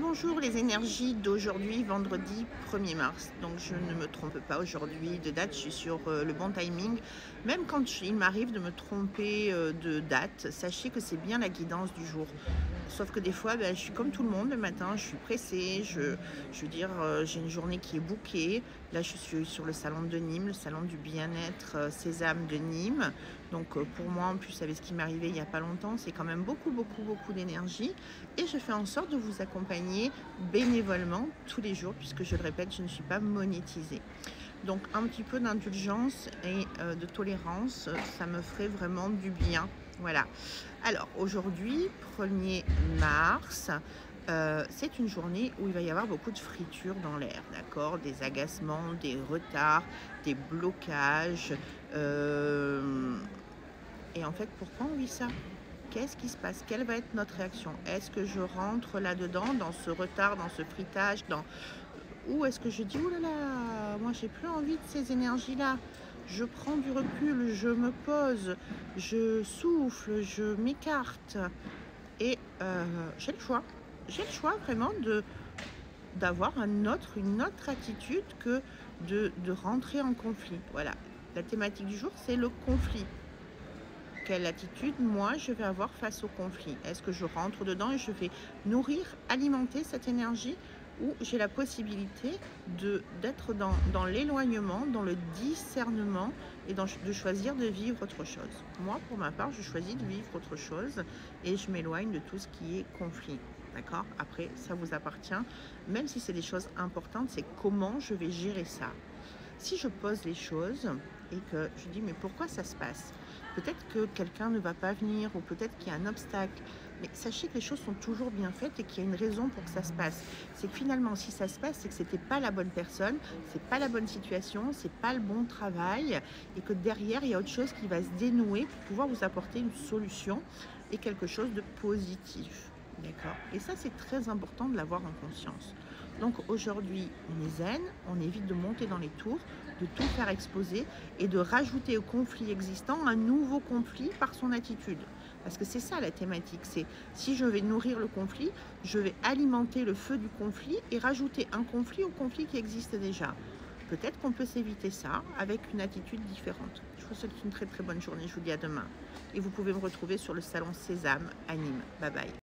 Bonjour, les énergies d'aujourd'hui, vendredi 1er mars. Donc je ne me trompe pas aujourd'hui de date, je suis sur le bon timing. Même quand il m'arrive de me tromper de date, sachez que c'est bien la guidance du jour. Sauf que des fois, je suis comme tout le monde le matin, je suis pressée, je veux dire, j'ai une journée qui est bouquée. Là, je suis sur le salon de Nîmes, le salon du bien-être Sésame de Nîmes. Donc pour moi, en plus, avec ce qui m'est arrivé il n'y a pas longtemps, c'est quand même beaucoup d'énergie. Et je fais en sorte de vous accompagner bénévolement tous les jours, puisque je le répète, je ne suis pas monétisée. Donc un petit peu d'indulgence et de tolérance, ça me ferait vraiment du bien. Voilà. Alors aujourd'hui, 1er mars, c'est une journée où il va y avoir beaucoup de fritures dans l'air, d'accord? Des agacements, des retards, des blocages. Et en fait, pourquoi on vit ça? Qu'est-ce qui se passe? Quelle va être notre réaction? Est-ce que je rentre là-dedans, dans ce retard, dans ce fritage, ou est-ce que je dis: «Ouh là là, moi j'ai plus envie de ces énergies-là. Je prends du recul, je me pose, je souffle, je m'écarte» et j'ai le choix. J'ai le choix vraiment d'avoir une autre attitude que de rentrer en conflit. Voilà. La thématique du jour, c'est le conflit. Quelle attitude, moi, je vais avoir face au conflit? Est-ce que je rentre dedans et je vais nourrir, alimenter cette énergie, ou j'ai la possibilité d'être dans l'éloignement, dans le discernement et de choisir de vivre autre chose? Moi, pour ma part, je choisis de vivre autre chose et je m'éloigne de tout ce qui est conflit. D'accord? Après, ça vous appartient. Même si c'est des choses importantes, c'est comment je vais gérer ça. Si je pose les choses et que je dis: «Mais pourquoi ça se passe?» Peut-être que quelqu'un ne va pas venir ou peut-être qu'il y a un obstacle. Mais sachez que les choses sont toujours bien faites et qu'il y a une raison pour que ça se passe. C'est que finalement, si ça se passe, c'est que c'était pas la bonne personne, c'est pas la bonne situation, c'est pas le bon travail et que derrière, il y a autre chose qui va se dénouer pour pouvoir vous apporter une solution et quelque chose de positif. D'accord? Et ça, c'est très important de l'avoir en conscience. Donc aujourd'hui, on est zen, on évite de monter dans les tours, de tout faire exploser et de rajouter au conflit existant un nouveau conflit par son attitude. Parce que c'est ça la thématique, c'est si je vais nourrir le conflit, je vais alimenter le feu du conflit et rajouter un conflit au conflit qui existe déjà. Peut-être qu'on peut s'éviter ça avec une attitude différente. Je vous souhaite une très bonne journée, je vous dis à demain. Et vous pouvez me retrouver sur le salon Sésame à Nîmes. Bye bye.